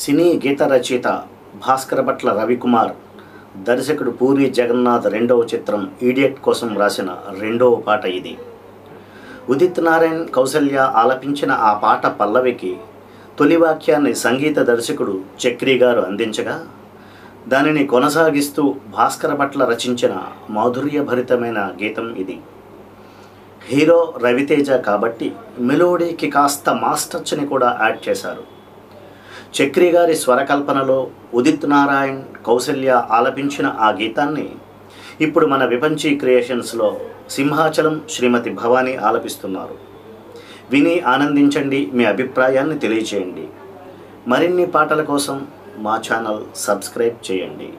సినీ గీత రచయిత భాస్కర్ భట్ల రవికుమార్, దర్శకుడు పూరి జగన్నాథ్ రెండవ చిత్రం ఈడియట్ కోసం రాసిన రెండవ పాట ఇది. ఉదిత్ నారాయణ్, కౌసల్య ఆలపించిన ఆ పాట పల్లవికి తొలి వాక్యాన్ని సంగీత దర్శకుడు చక్రి గారు అందించగా, దానిని కొనసాగిస్తూ భాస్కర్ భట్ల రచించిన మాధుర్యభరితమైన గీతం ఇది. హీరో రవితేజ కాబట్టి మెలోడీకి కాస్త మాస్ టచ్ని కూడా యాడ్ చేశారు. చక్రి గారి స్వరకల్పనలో ఉదిత్ నారాయణ్, కౌసల్య ఆలపించిన ఆ గీతాన్ని ఇప్పుడు మన విపంచి క్రియేషన్స్లో సింహాచలం శ్రీమతి భవానీ ఆలపిస్తున్నారు. విని ఆనందించండి, మీ అభిప్రాయాన్ని తెలియచేయండి. మరిన్ని పాటల కోసం మా ఛానల్ సబ్స్క్రైబ్ చేయండి.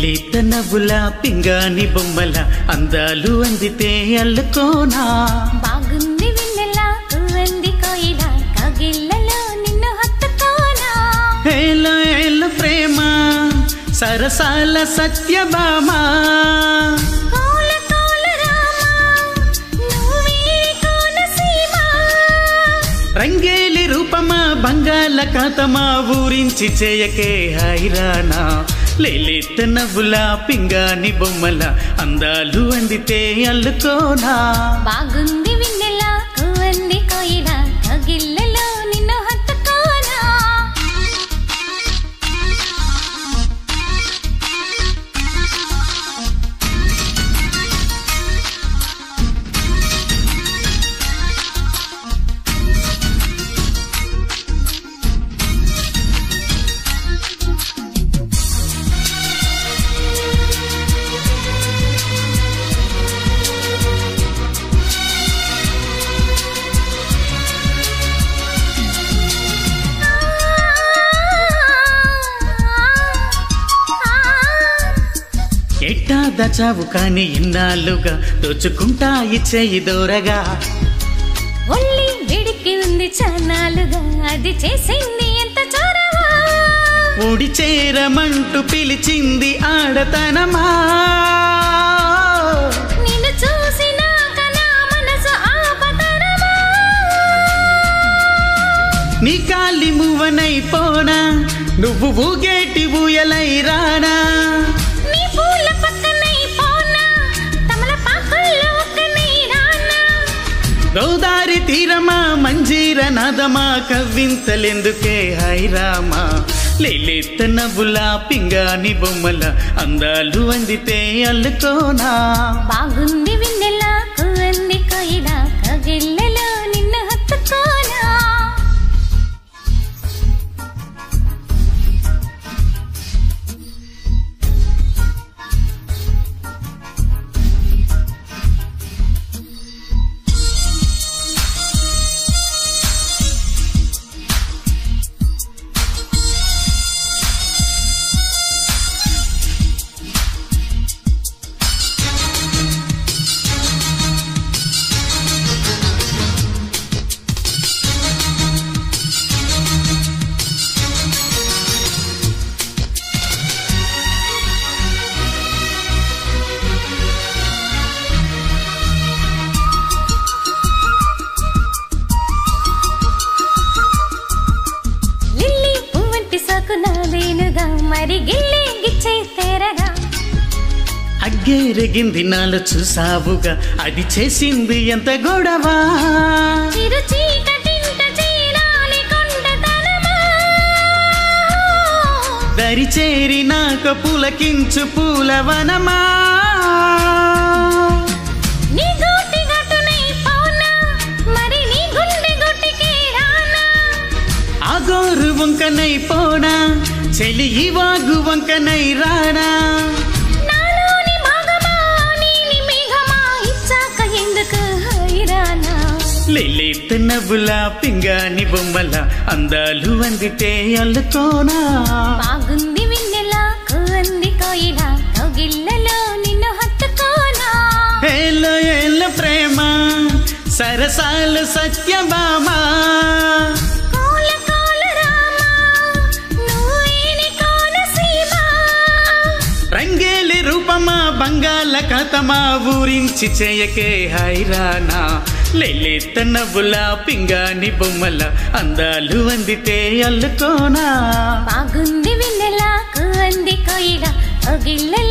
లేత నవ్వుల పింగాని బొమ్మల అందాలు అందితే అల్లుకోనా, బాగుంది వెన్నెల కువంది కోయిల కగిళ్ళలో నిన్ను హత్తుకోనా. ఏల ఏల ప్రేమ సరసాల సత్యభామ, కోల కోల రామ నువ్వే కోనసీమ. రంగేలి రూపమా బంగాళాఖాతమా ఊరించి చేయకే హైరానా. లేత నవ్వుల పింగాని బొమ్మల అందాలు అందితే అల్లుకోనా, బాగుంది వెన్నెల కువంది కోయిల కగిళ్ళలో నిన్ను హత్తుకోనా. ఎట్టా దచావు కాని ఇన్నాళ్ళుగా దోచుకుంటా ఇచ్చేయి దూరగా. ఒళ్ళి వేడికి ఉంది చానాలుగా అది చేసింది ఎంత చొరవా. ఓడి చేరమంటూ పిలిచింది ఆడతనమా, నిన్ను చూసినాక నా మనసు ఆపతరమా. నీ కాలి మువ్వనైపోనా, నువ్వు ఊగేటి ఊయలై రానా. నీ పూల పక్కనై పోనా, తమలపాకుల్లో ఒక్కనై రానా. గోదారి తీరమా మంజీర నాదమా కవ్వింతలెందుకే హైరామా. లేత నవ్వుల పింగాని బొమ్మల అందాలు అందితే అల్లుకోనా, బాగుంది వెన్నెల కువంది కోయిల కగిళ్ళలో నిన్ను హత్తుకోనా. నాదేనుగా మరి గిల్లి గిచ్చే తెరగా. అగ్గేరెగింది నాలో చూసావుగా అది చేసింది ఎంత గొడవ. చిరు చీకటింట చేరాలి కొండతనమా, దరి చేరినాక పులకించు పూలవనమా. నీ గోటి గట్టునై పోనా, మరి నీ గుండె గుట్టికి రానా. ఆగోరు వంకనై పోనా, చెలి ఈ వాగు వంకనై రానా. నాలోని మగమా నీని మేఘమా ఇచ్చాక ఎందుకు హైరానా. లేలే నవ్వుల పింగాని బొమ్మల అందాలు అందితే అల్లుకోనా బాగుంది వెన్నెలా కోంది కోయిలా కౌగిళ్ళలో నిన్ను హత్తుకోనా ఏళ్ళ ఏళ్ళ ప్రేమ సరసాలు సత్యభామా కోల కోల రామా నువ్వేని కోనసీమ రంగేలి రూపమా బంగాళాఖాతమా ఊరించి చేయకే హైరానా లేలేత నవ్వుల పింగాని బొమ్మల అందాలు అందితే అల్లుకోనా బాగుంది వెన్నెలా కోంది కోయిలా కౌగిళ్ళలో